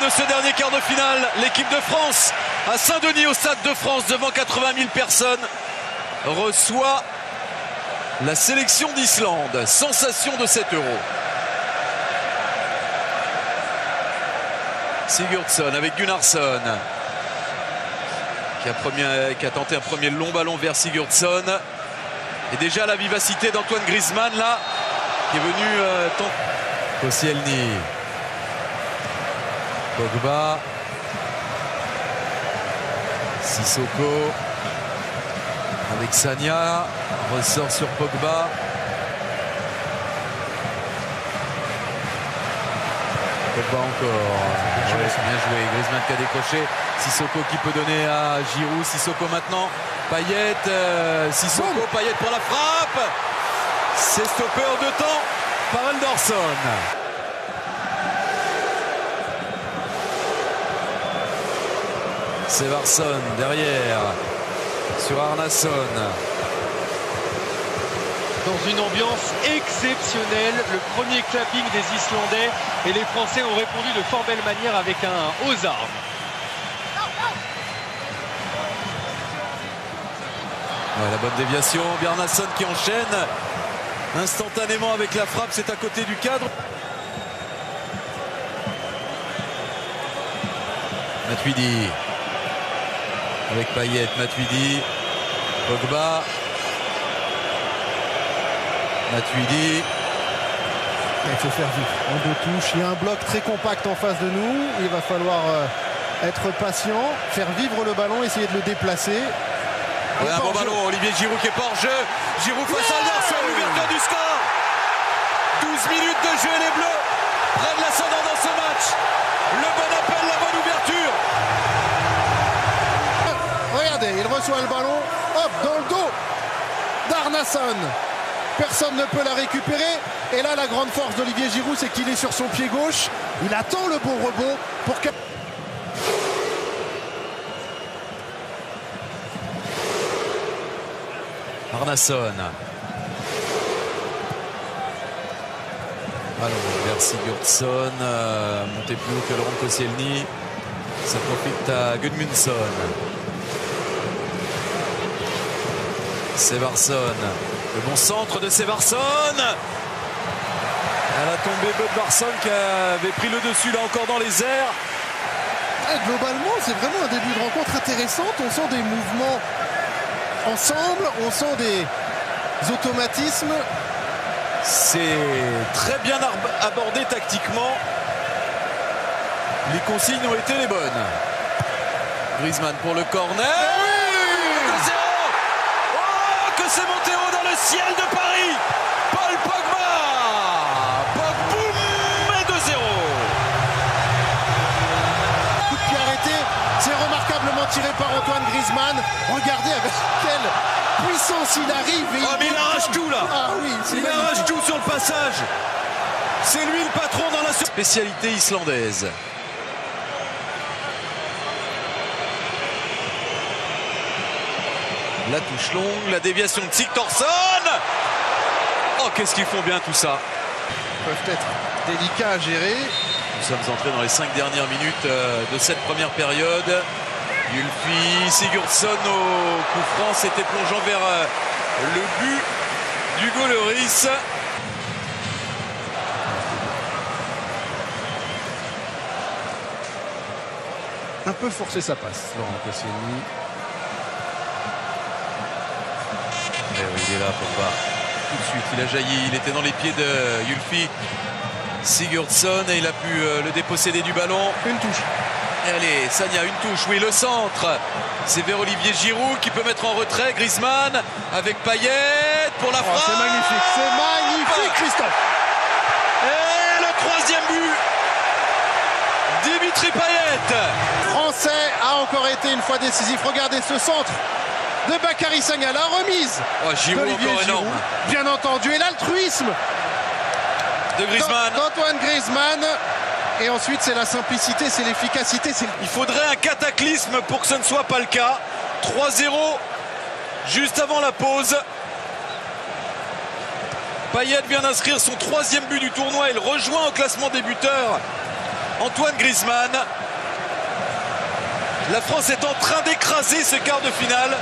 de ce dernier quart de finale. L'équipe de France à Saint-Denis au Stade de France devant 80 000 personnes reçoit la sélection d'Islande. Sensation de cet Euro. Sigurdsson avec Gunnarsson qui a tenté un premier long ballon vers Sigurdsson. Et déjà la vivacité d'Antoine Griezmann là qui est venu Koscielny, Pogba, Sissoko avec Sagna, ressort sur Pogba. Pogba encore, bien joué, Griezmann qui a décroché, Sissoko qui peut donner à Giroud, Sissoko maintenant, Payet, Sissoko, Payet pour la frappe, c'est stoppé en deux temps par Henderson. Seversson derrière sur Arnason. Dans une ambiance exceptionnelle, le premier clapping des Islandais et les Français ont répondu de fort belle manière avec un aux armes. Ouais, la bonne déviation, Bjarnason qui enchaîne instantanément avec la frappe, c'est à côté du cadre. Matuidi avec Payet, Matuidi, Pogba, Matuidi. Il faut faire vivre en deux touches. Il y a un bloc très compact en face de nous. Il va falloir être patient, faire vivre le ballon, essayer de le déplacer. Ouais, un bon ballon, Olivier Giroud qui est pas hors jeu. Giroud face à Anderson, l'ouverture du score. 12 minutes de jeu et les Bleus prennent l'ascendant dans ce match. Le bon appel, la bonne ouverture. Regardez, il reçoit le ballon, hop, dans le dos d'Arnason. Personne ne peut la récupérer. Et là, la grande force d'Olivier Giroud, c'est qu'il est sur son pied gauche. Il attend le bon rebond pour que... Arnason. Ballon vers Sigurdsson. Monté plus haut que Laurent Koscielny. Ça profite à Gudmundsson. Seversson. Le bon centre de Seversson. Elle a tombé Böttvarsson qui avait pris le dessus là encore dans les airs. Et globalement, c'est vraiment un début de rencontre intéressante. On sent des mouvements ensemble, on sent des automatismes. C'est très bien abordé tactiquement. Les consignes ont été les bonnes. Griezmann pour le corner. 2-0. Oh, que c'est monté haut dans le ciel de Paris. Paul Pogba. Boum, et 2-0. Coup de pied arrêté, c'est remarquablement tiré par Antoine Griezmann. Regardez avec quelle puissance il arrive. Et mais il arrache tout là. Ah oui, il arrache tout sur le passage. C'est lui le patron dans la spécialité islandaise. La touche longue, la déviation de Sigurdsson. Oh, qu'est-ce qu'ils font bien tout ça. Ils peuvent être délicats à gérer. Nous sommes entrés dans les 5 dernières minutes de cette première période. Yulfi, Sigurdsson au coup franc, s'était plongeant vers le but d'Hugo Lloris. Un peu forcé sa passe, Laurent Koscielny. Il est là, Pogba. Tout de suite, il a jailli. Il était dans les pieds de Yulfi Sigurdsson et il a pu le déposséder du ballon. Une touche. Et allez, Sagna, une touche. Oui, le centre. C'est vers Olivier Giroud qui peut mettre en retrait. Griezmann avec Payet pour la frappe. C'est magnifique, Christophe. Et le troisième but. Dimitri Payet. Français a encore été une fois décisif. Regardez ce centre de Bakary Sagna, la remise Giroud encore énorme. Bien entendu, et l'altruisme de Griezmann. d'Antoine Griezmann. Et ensuite, c'est la simplicité, c'est l'efficacité. Il faudrait un cataclysme pour que ce ne soit pas le cas. 3-0 juste avant la pause. Payet vient d'inscrire son 3e but du tournoi. Il rejoint au classement des buteurs Antoine Griezmann. La France est en train d'écraser ce quart de finale.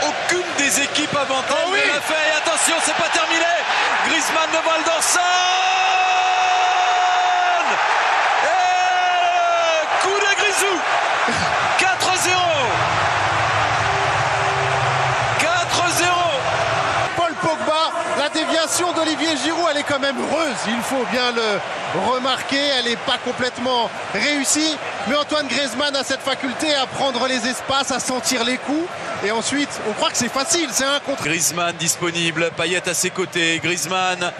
Aucune des équipes avant elle ne l'a fait. Et attention, c'est pas terminé. Griezmann de Val d'Orson. Et coup de Grisou. 4-0. 4-0. Paul Pogba, la déviation d'Olivier Giroud, elle est quand même heureuse, il faut bien le remarquer, elle n'est pas complètement réussie, mais Antoine Griezmann a cette faculté à prendre les espaces, à sentir les coups, et ensuite on croit que c'est facile, c'est un contre. Griezmann disponible, Payet à ses côtés, Griezmann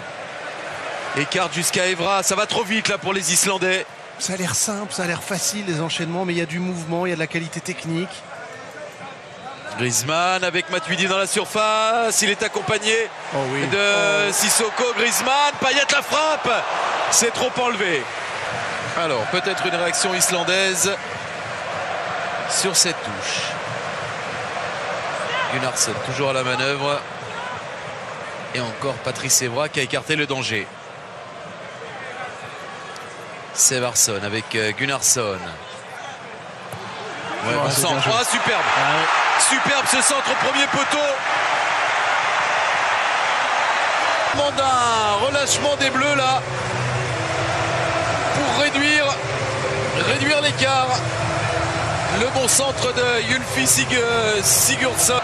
écarte jusqu'à Evra, ça va trop vite là pour les Islandais. Ça a l'air simple, ça a l'air facile les enchaînements, mais il y a du mouvement, il y a de la qualité technique. Griezmann avec Matuidi dans la surface, il est accompagné de Sissoko. Griezmann, Payet la frappe, c'est trop enlevé. Alors peut-être une réaction islandaise sur cette touche. Gunnarsson toujours à la manœuvre et encore Patrice Evra qui a écarté le danger. Seversson avec Gunnarsson. Ouais, bon centre, superbe. Superbe ce centre au premier poteau. Demande un relâchement des Bleus là pour réduire l'écart. Le bon centre de Ylfi Sigurdsson.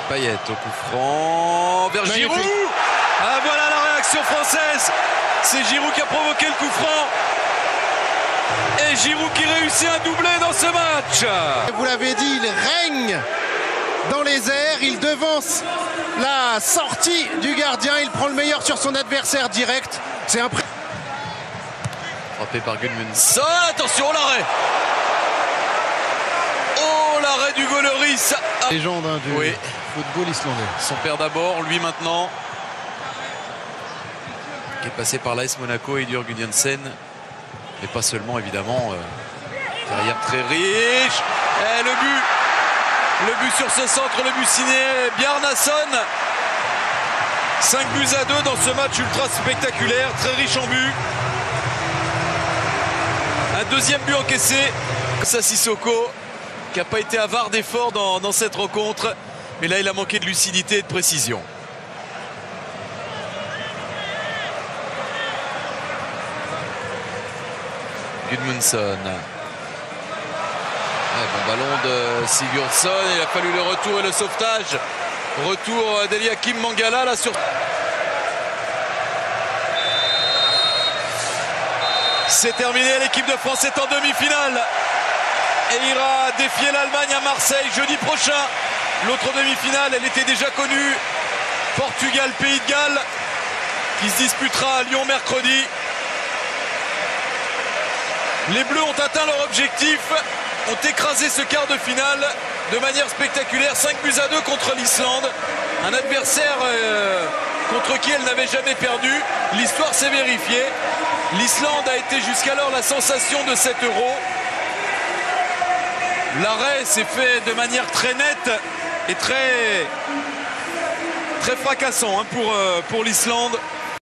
Payet au coup franc vers Giroud. Ah, voilà la réaction française. C'est Giroud qui a provoqué le coup franc. Et Giroud qui réussit un doublé dans ce match. Vous l'avez dit, il règne dans les airs, il devance la sortie du gardien, il prend le meilleur sur son adversaire direct. C'est un frappé par Gudmundsson. Attention, l'arrêt. Oh, l'arrêt du Gauleris. Légende du football islandais. Son père d'abord, lui maintenant. Qui est passé par l'AS Monaco et Edur Gudjonsen. Mais pas seulement, évidemment. Carrière très riche. Et le but sur ce centre, le but signé Bjarnason. 5-2 dans ce match ultra spectaculaire, très riche en buts. Un deuxième but encaissé. Sissoko, qui n'a pas été avare d'efforts dans cette rencontre. Mais là, il a manqué de lucidité et de précision. Gudmundsson. Bon ballon de Sigurdsson. Il a fallu le retour et le sauvetage. Retour d'Eliakim Mangala là sur. C'est terminé. L'équipe de France est en demi-finale et ira défier l'Allemagne à Marseille jeudi prochain. L'autre demi-finale, elle était déjà connue. Portugal, Pays de Galles, qui se disputera à Lyon mercredi. Les Bleus ont atteint leur objectif, ont écrasé ce quart de finale de manière spectaculaire, 5-2 contre l'Islande, un adversaire contre qui elle n'avait jamais perdu. L'histoire s'est vérifiée. L'Islande a été jusqu'alors la sensation de cet Euro. L'arrêt s'est fait de manière très nette et très fracassant pour l'Islande.